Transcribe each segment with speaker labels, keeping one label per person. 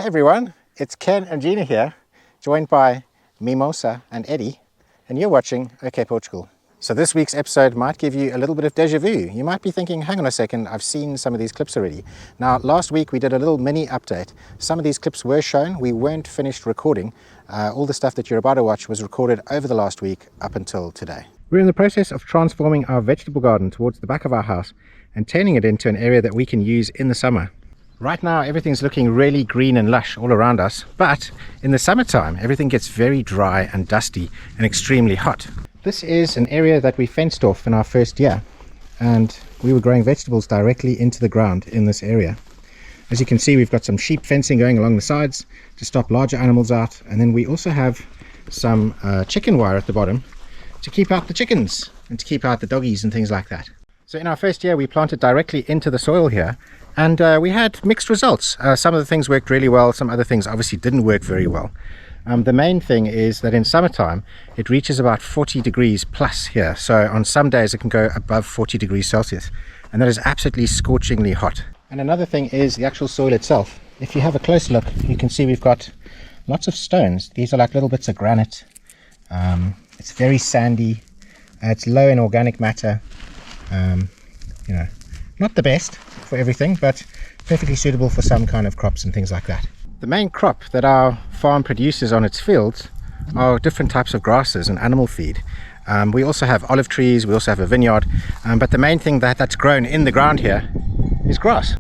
Speaker 1: Hey everyone, it's Ken and Gina here, joined by Mimosa and Eddie, and you're watching OK Portugal. So this week's episode might give you a little bit of deja vu. You might be thinking, hang on a second, I've seen some of these clips already. Now, last week we did a little mini update. Some of these clips were shown, we weren't finished recording. All the stuff that you're about to watch was recorded over the last week up until today. We're in the process of transforming our vegetable garden towards the back of our house and turning it into an area that we can use in the summer. Right now everything's looking really green and lush all around us, but in the summertime everything gets very dry and dusty and extremely hot. This is an area that we fenced off in our first year, and we were growing vegetables directly into the ground in this area. As you can see, we've got some sheep fencing going along the sides to stop larger animals out, and then we also have some chicken wire at the bottom to keep out the chickens and to keep out the doggies and things like that. So in our first year we planted directly into the soil here, and we had mixed results. Some of the things worked really well, some other things obviously didn't work very well. The main thing is that in summertime it reaches about 40 degrees plus here, so on some days it can go above 40 degrees Celsius, and that is absolutely scorchingly hot. And another thing is the actual soil itself. If you have a close look, you can see we've got lots of stones. These are like little bits of granite. It's very sandy, it's low in organic matter. You know, not the best for everything, but perfectly suitable for some kind of crops and things like that. The main crop that our farm produces on its fields are different types of grasses and animal feed. We also have olive trees, we also have a vineyard, but the main thing that's grown in the ground here is grass.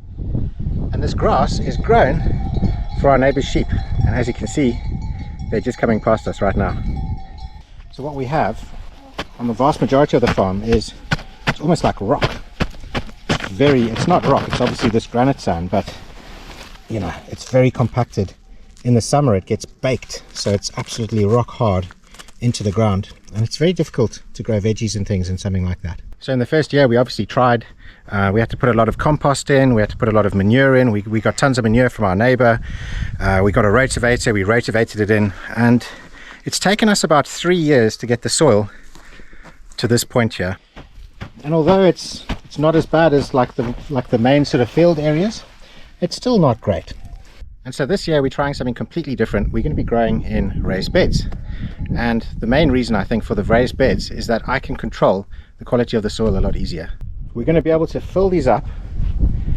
Speaker 1: And this grass is grown for our neighbor's sheep, and as you can see, they're just coming past us right now. So what we have on the vast majority of the farm is, it's almost like rock. It's not rock, it's obviously this granite sand, but you know, it's very compacted. In the summer it gets baked, so it's absolutely rock hard into the ground, and it's very difficult to grow veggies and things in something like that. So in the first year we obviously tried. We had to put a lot of compost in, we had to put a lot of manure in. We got tons of manure from our neighbor. We got a rotavator, we rotavated it in, and it's taken us about 3 years to get the soil to this point here. And although it's not as bad as like the main sort of field areas, it's still not great. And so this year we're trying something completely different. We're going to be growing in raised beds, and the main reason I think for the raised beds is that I can control the quality of the soil a lot easier. We're going to be able to fill these up,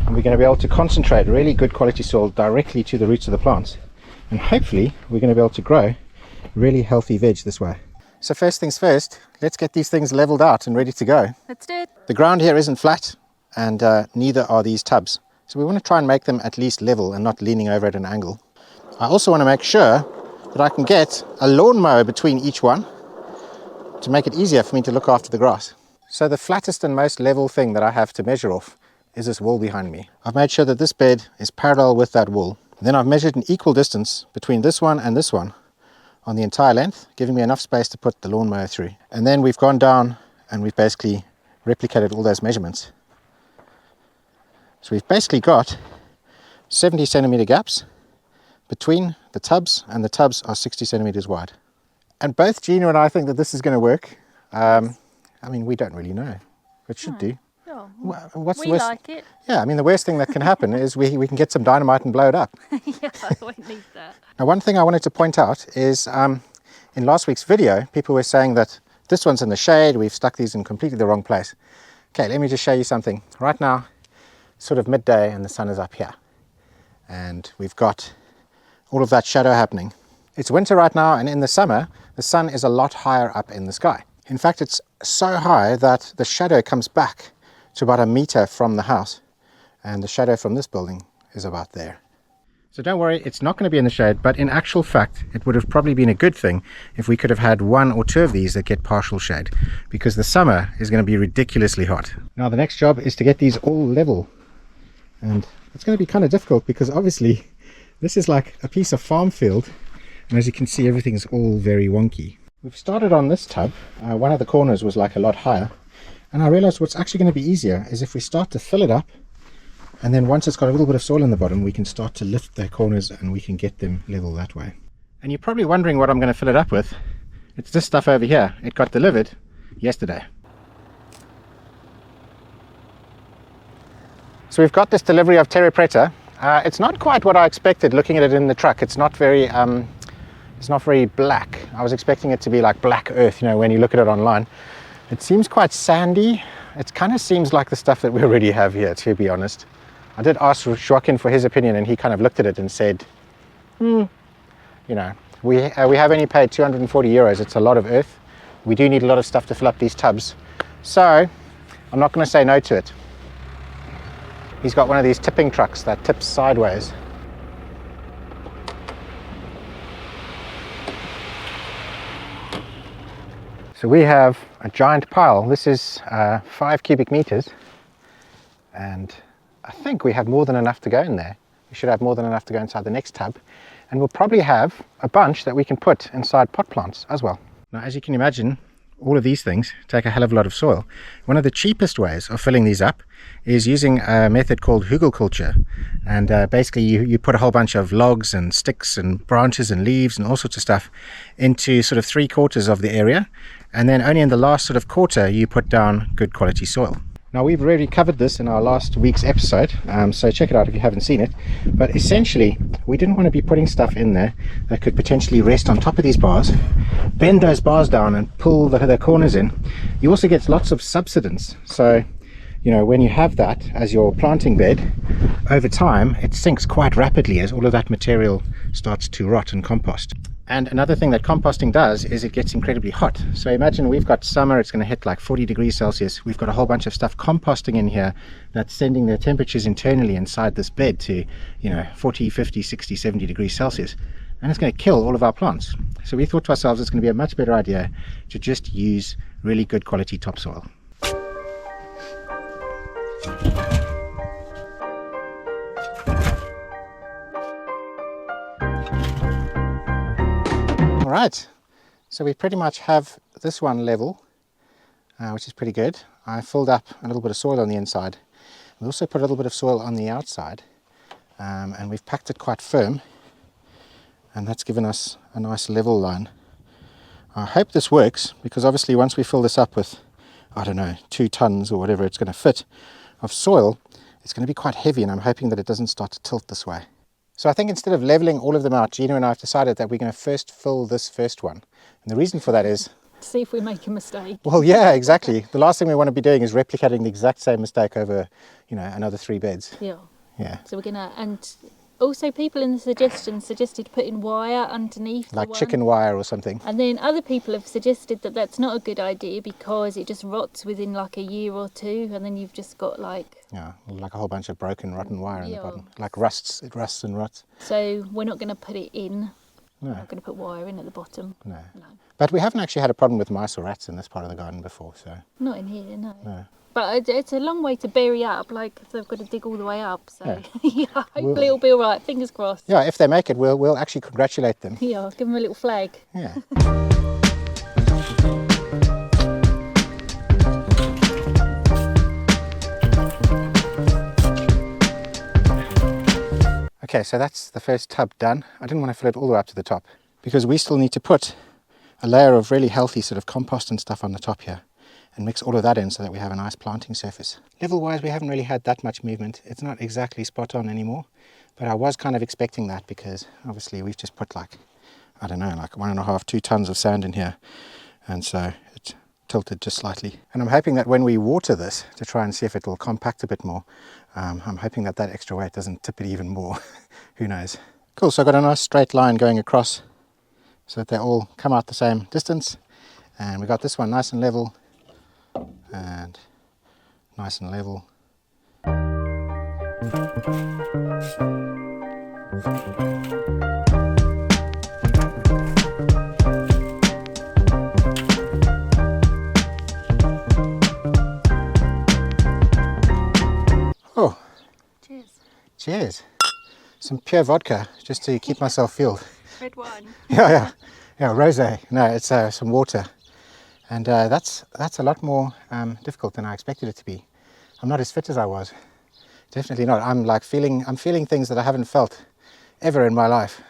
Speaker 1: and we're going to be able to concentrate really good quality soil directly to the roots of the plants, and hopefully we're going to be able to grow really healthy veg this way. So first things first, let's get these things leveled out and ready to go.
Speaker 2: Let's do it.
Speaker 1: The ground here isn't flat, and neither are these tubs. So we want to try and make them at least level and not leaning over at an angle. I also want to make sure that I can get a lawnmower between each one to make it easier for me to look after the grass. So the flattest and most level thing that I have to measure off is this wall behind me. I've made sure that this bed is parallel with that wall. Then I've measured an equal distance between this one and this one on the entire length, giving me enough space to put the lawnmower through. And then we've gone down and we've basically replicated all those measurements. So we've basically got 70 centimeter gaps between the tubs, and the tubs are 60 centimeters wide. And both Gina and I think that this is going to work. I mean, we don't really know, but it should do.
Speaker 2: Oh,
Speaker 1: What's
Speaker 2: we
Speaker 1: the worst?
Speaker 2: like it.
Speaker 1: Yeah, I mean, the worst thing that can happen is we can get some dynamite and blow it up.
Speaker 2: Yeah, I won't need that.
Speaker 1: Now, one thing I wanted to point out is in last week's video, people were saying that this one's in the shade, we've stuck these in completely the wrong place. Okay, let me just show you something. Right now, sort of midday, and the sun is up here. And we've got all of that shadow happening. It's winter right now, and in the summer, the sun is a lot higher up in the sky. In fact, it's so high that the shadow comes back to about 1 meter from the house. And the shadow from this building is about there. So don't worry, it's not going to be in the shade, but in actual fact, it would have probably been a good thing if we could have had 1 or 2 of these that get partial shade, because the summer is going to be ridiculously hot. Now the next job is to get these all level, and it's going to be kind of difficult because obviously this is like a piece of farm field, and as you can see, everything's all very wonky. We've started on this tub. One of the corners was like a lot higher, and I realized what's actually going to be easier is if we start to fill it up, and then once it's got a little bit of soil in the bottom, we can start to lift the corners and we can get them level that way. And you're probably wondering what I'm going to fill it up with. It's this stuff over here. It got delivered yesterday. So we've got this delivery of terra preta. It's not quite what I expected looking at it in the truck. It's not very black. I was expecting it to be like black earth, you know, when you look at it online. It seems quite sandy. It kind of seems like the stuff that we already have here, to be honest. I did ask Joaquin for his opinion, and he kind of looked at it and said, you know, we have only paid 240 euros. It's a lot of earth. We do need a lot of stuff to fill up these tubs. So I'm not going to say no to it. He's got one of these tipping trucks that tips sideways. So we have a giant pile. This is 5 cubic meters, and I think we have more than enough to go in there. We should have more than enough to go inside the next tub, and we'll probably have a bunch that we can put inside pot plants as well. Now, as you can imagine, all of these things take a hell of a lot of soil. One of the cheapest ways of filling these up is using a method called hugelkultur, and basically you put a whole bunch of logs and sticks and branches and leaves and all sorts of stuff into sort of 3/4 of the area, and then only in the last sort of quarter you put down good quality soil. Now, we've already covered this in our last week's episode, so check it out if you haven't seen it. But essentially, we didn't want to be putting stuff in there that could potentially rest on top of these bars, bend those bars down and pull the corners in. You also get lots of subsidence. So, you know, when you have that as your planting bed, over time it sinks quite rapidly as all of that material starts to rot and compost. And another thing that composting does is it gets incredibly hot. So imagine we've got summer, it's going to hit like 40 degrees Celsius. We've got a whole bunch of stuff composting in here that's sending their temperatures internally inside this bed to, you know, 40, 50, 60, 70 degrees Celsius. And it's going to kill all of our plants. So we thought to ourselves it's going to be a much better idea to just use really good quality topsoil. Right, so we pretty much have this one level, which is pretty good. I filled up a little bit of soil on the inside. We also put a little bit of soil on the outside, and we've packed it quite firm, and that's given us a nice level line. I hope this works, because obviously once we fill this up with, I don't know, 2 tons or whatever it's going to fit of soil, it's going to be quite heavy, and I'm hoping that it doesn't start to tilt this way. So I think instead of leveling all of them out, Gina and I have decided that we're going to first fill this first one. And the reason for that is...
Speaker 2: See if we make a mistake.
Speaker 1: Well, yeah, exactly. The last thing we want to be doing is replicating the exact same mistake over, you know, another 3 beds.
Speaker 2: Yeah.
Speaker 1: Yeah.
Speaker 2: So we're going to... And also people in the suggestions suggested putting wire underneath
Speaker 1: Like
Speaker 2: the one.
Speaker 1: chicken wire or something.
Speaker 2: And then other people have suggested that that's not a good idea because it just rots within like a year or 2, and then you've just got like...
Speaker 1: Yeah, like a whole bunch of broken, rotten wire in the
Speaker 2: Yeah.
Speaker 1: bottom. Like rusts, it rusts and rots.
Speaker 2: So we're not going to put it in.
Speaker 1: No.
Speaker 2: We're not going to put wire in at the bottom.
Speaker 1: No.
Speaker 2: No.
Speaker 1: But we haven't actually had a problem with mice or rats in this part of the garden before, so...
Speaker 2: Not in here, no.
Speaker 1: No.
Speaker 2: But it's a long way to bury up, like they've got to dig all the way up. So
Speaker 1: Yeah.
Speaker 2: yeah, hopefully it'll be all right. Fingers crossed.
Speaker 1: Yeah, if they make it, we'll actually congratulate them.
Speaker 2: Yeah, I'll give them a little flag.
Speaker 1: Yeah. Okay, so that's the first tub done. I didn't want to fill it all the way up to the top because we still need to put a layer of really healthy sort of compost and stuff on the top here and mix all of that in so that we have a nice planting surface. Level-wise, we haven't really had that much movement. It's not exactly spot on anymore, but I was kind of expecting that because obviously we've just put like, I don't know, like 1.5, 2 tons of sand in here, and so it's tilted just slightly. And I'm hoping that when we water this to try and see if it will compact a bit more, I'm hoping that that extra weight doesn't tip it even more. Who knows? Cool, so I've got a nice straight line going across so that they all come out the same distance, and we got this one nice and level and nice and level. Oh,
Speaker 2: Cheers.
Speaker 1: cheers. Some pure vodka just to keep myself fueled.
Speaker 2: Red wine.
Speaker 1: Yeah, rosé. No, it's some water, and that's a lot more difficult than I expected it to be. I'm not as fit as I was. Definitely not. I'm feeling things that I haven't felt ever in my life.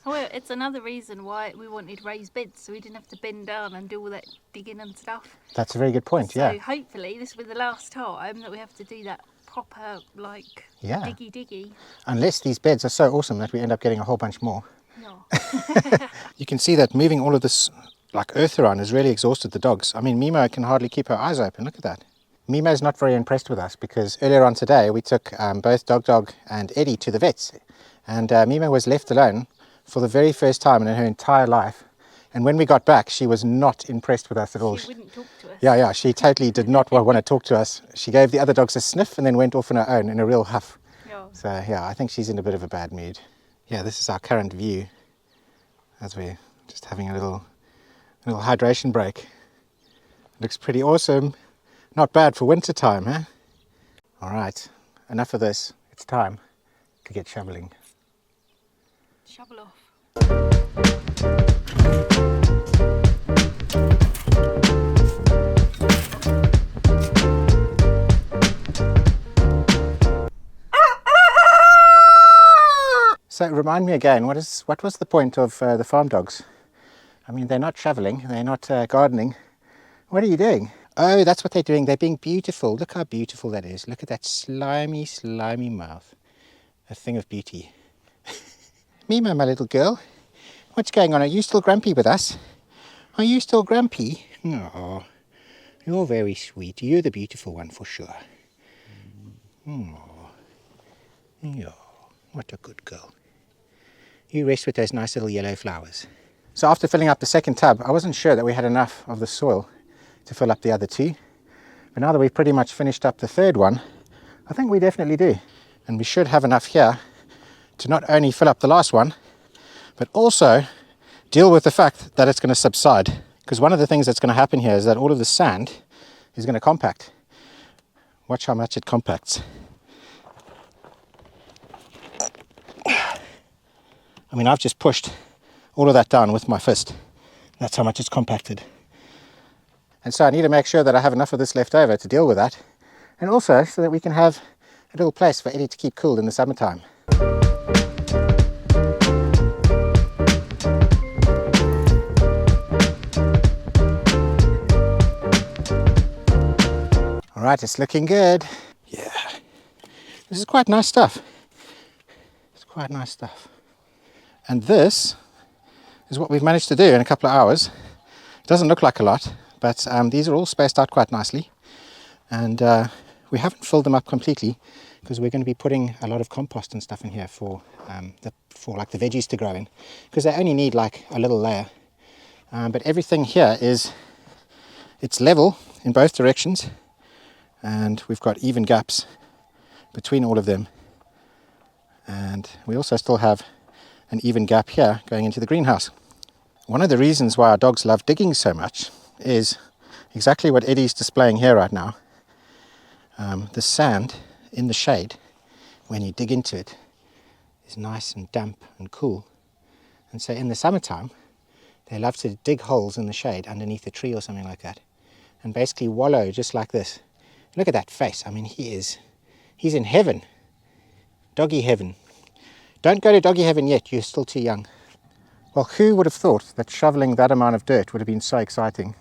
Speaker 2: Well, it's another reason why we wanted raised beds, so we didn't have to bend down and do all that digging and stuff.
Speaker 1: That's a very good point.
Speaker 2: So
Speaker 1: Yeah.
Speaker 2: hopefully this will be the last time that we have to do that proper, like,
Speaker 1: Yeah.
Speaker 2: diggy.
Speaker 1: Unless these beds are so awesome that we end up getting a whole bunch more.
Speaker 2: Yeah.
Speaker 1: You can see that moving all of this like earth around has really exhausted the dogs. I mean, Mimo can hardly keep her eyes open. Look at that. Mimo's not very impressed with us because earlier on today we took both Dog and Eddie to the vets, and Mimo was left alone for the very first time in her entire life. And when we got back, she was not impressed with us at all.
Speaker 2: She wouldn't talk to us.
Speaker 1: Yeah, she totally did not want to talk to us. She gave the other dogs a sniff and then went off on her own in a real huff.
Speaker 2: Yeah.
Speaker 1: So yeah, I think she's in a bit of a bad mood. Yeah, this is our current view as we're just having a little hydration break. Looks pretty awesome. Not bad for winter time, huh? All right, enough of this. It's time to get shoveling.
Speaker 2: Shovel off.
Speaker 1: So remind me again, what was the point of the farm dogs? I mean, they're not shoveling, they're not gardening. What are you doing? Oh, that's what they're doing. They're being beautiful. Look how beautiful that is. Look at that slimy, slimy mouth. A thing of beauty. Mimo, my little girl. What's going on? Are you still grumpy with us? Are you still grumpy? No. You're very sweet. You're the beautiful one for sure. Oh. Yeah. What a good girl. You rest with those nice little yellow flowers. So after filling up the second tub, I wasn't sure that we had enough of the soil to fill up the other two. But now that we've pretty much finished up the third one, I think we definitely do. And we should have enough here to not only fill up the last one, but also deal with the fact that it's going to subside. Because one of the things that's going to happen here is that all of the sand is going to compact. Watch how much it compacts. I mean, I've just pushed all of that down with my fist. That's how much it's compacted. And so I need to make sure that I have enough of this left over to deal with that. And also so that we can have a little place for Eddie to keep cool in the summertime. All right, it's looking good. Yeah, this is quite nice stuff. It's quite nice stuff. And this is what we've managed to do in a couple of hours. It doesn't look like a lot, but these are all spaced out quite nicely. And we haven't filled them up completely because we're going to be putting a lot of compost and stuff in here for like the veggies to grow in, because they only need like a little layer. But everything here it's level in both directions, and we've got even gaps between all of them. And we also still have an even gap here going into the greenhouse. One of the reasons why our dogs love digging so much is exactly what Eddie's displaying here right now. The sand in the shade, when you dig into it, is nice and damp and cool. And so in the summertime, they love to dig holes in the shade underneath a tree or something like that, and basically wallow just like this. Look at that face. I mean, he's in heaven. Doggy heaven. Don't go to doggy heaven yet, you're still too young. Well, who would have thought that shoveling that amount of dirt would have been so exciting?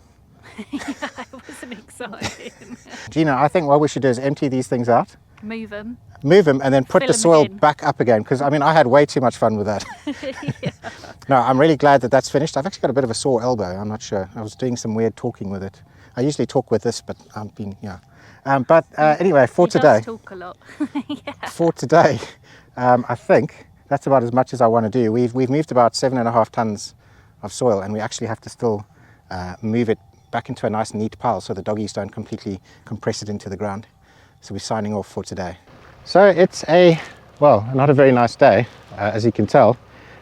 Speaker 2: Yeah, it wasn't exciting.
Speaker 1: Gina, I think what we should do is empty these things out.
Speaker 2: Move them.
Speaker 1: Move them and then put
Speaker 2: Fill
Speaker 1: the
Speaker 2: them
Speaker 1: soil
Speaker 2: again.
Speaker 1: back up again, because I mean, I had way too much fun with that.
Speaker 2: Yeah.
Speaker 1: No, I'm really glad that that's finished. I've actually got a bit of a sore elbow, I'm not sure. I was doing some weird talking with it. I usually talk with this, but I've been, yeah. Anyway, for
Speaker 2: He
Speaker 1: today,
Speaker 2: does talk a lot. Yeah.
Speaker 1: for today, I think that's about as much as I want to do. We've moved about 7.5 tons of soil, and we actually have to still move it back into a nice neat pile so the doggies don't completely compress it into the ground. So we're signing off for today. So it's not a very nice day, as you can tell.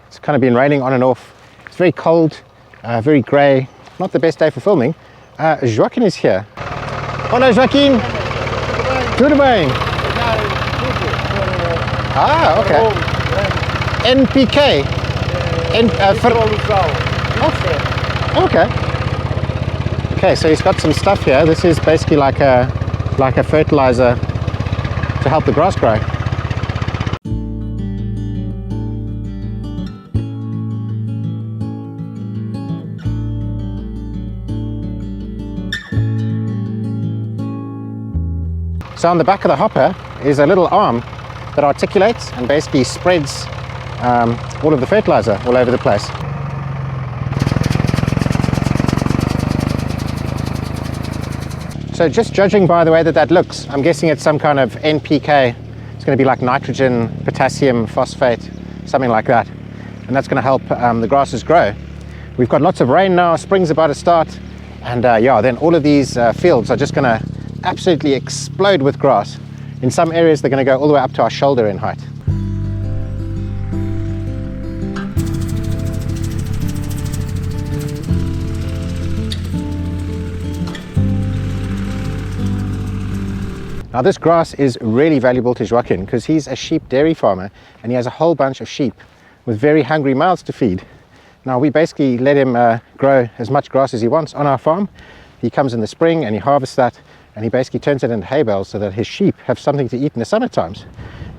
Speaker 1: It's kind of been raining on and off. It's very cold, very grey. Not the best day for filming. Joaquin is here. Hola Joaquin. Tudo bem? Ah, okay. NPK. Okay. Okay, so he's got some stuff here. This is basically like a fertilizer to help the grass grow. So on the back of the hopper, is a little arm that articulates and basically spreads all of the fertilizer all over the place. So just judging by the way that looks, I'm guessing it's some kind of NPK. It's going to be like nitrogen, potassium, phosphate, something like that. And that's going to help the grasses grow. We've got lots of rain now, spring's about to start. And yeah, then all of these fields are just going to absolutely explode with grass. In some areas, they're going to go all the way up to our shoulder in height. Now this grass is really valuable to Joaquin because he's a sheep dairy farmer and he has a whole bunch of sheep with very hungry mouths to feed. Now we basically let him grow as much grass as he wants on our farm. He comes in the spring and he harvests that and he basically turns it into hay bales so that his sheep have something to eat in the summer times.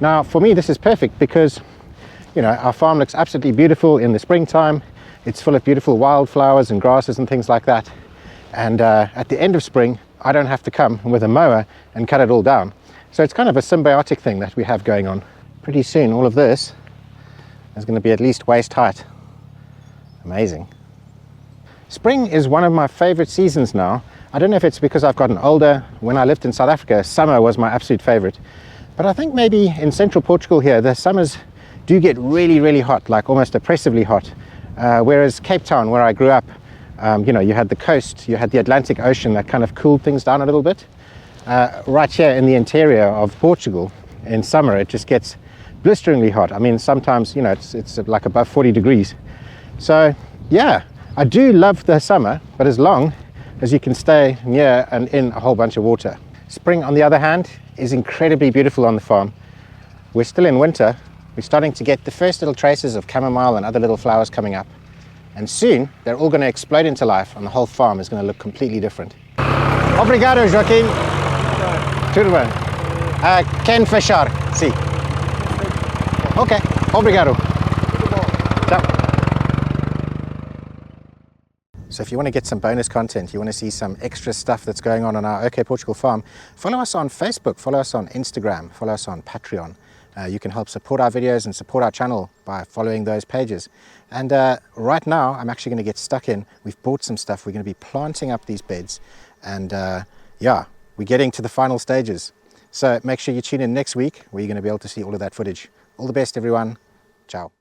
Speaker 1: Now for me this is perfect because, you know, our farm looks absolutely beautiful in the springtime. It's full of beautiful wildflowers and grasses and things like that. And at the end of spring, I don't have to come with a mower and cut it all down. So it's kind of a symbiotic thing that we have going on. Pretty soon all of this is going to be at least waist height. Amazing. Spring is one of my favorite seasons now. I don't know if it's because I've gotten older. When I lived in South Africa, summer was my absolute favorite. But I think maybe in central Portugal here, the summers do get really, really hot, like almost oppressively hot. Whereas Cape Town, where I grew up, you know, you had the coast, you had the Atlantic Ocean that kind of cooled things down a little bit. Right here in the interior of Portugal, in summer, it just gets blisteringly hot. I mean, sometimes, you know, it's like above 40 degrees. So, yeah, I do love the summer, but as long as you can stay near and in a whole bunch of water. Spring, on the other hand, is incredibly beautiful on the farm. We're still in winter. We're starting to get the first little traces of chamomile and other little flowers coming up. And soon, they're all going to explode into life and the whole farm is going to look completely different. Obrigado, Joaquim. Tudo bem. Ken fechar, sim. Ok, obrigado. Ciao. So if you want to get some bonus content, you want to see some extra stuff that's going on our OK Portugal farm, follow us on Facebook, follow us on Instagram, follow us on Patreon. You can help support our videos and support our channel by following those pages. And right now, I'm actually going to get stuck in. We've bought some stuff. We're going to be planting up these beds. And yeah, we're getting to the final stages. So make sure you tune in next week where you're going to be able to see all of that footage. All the best, everyone. Ciao.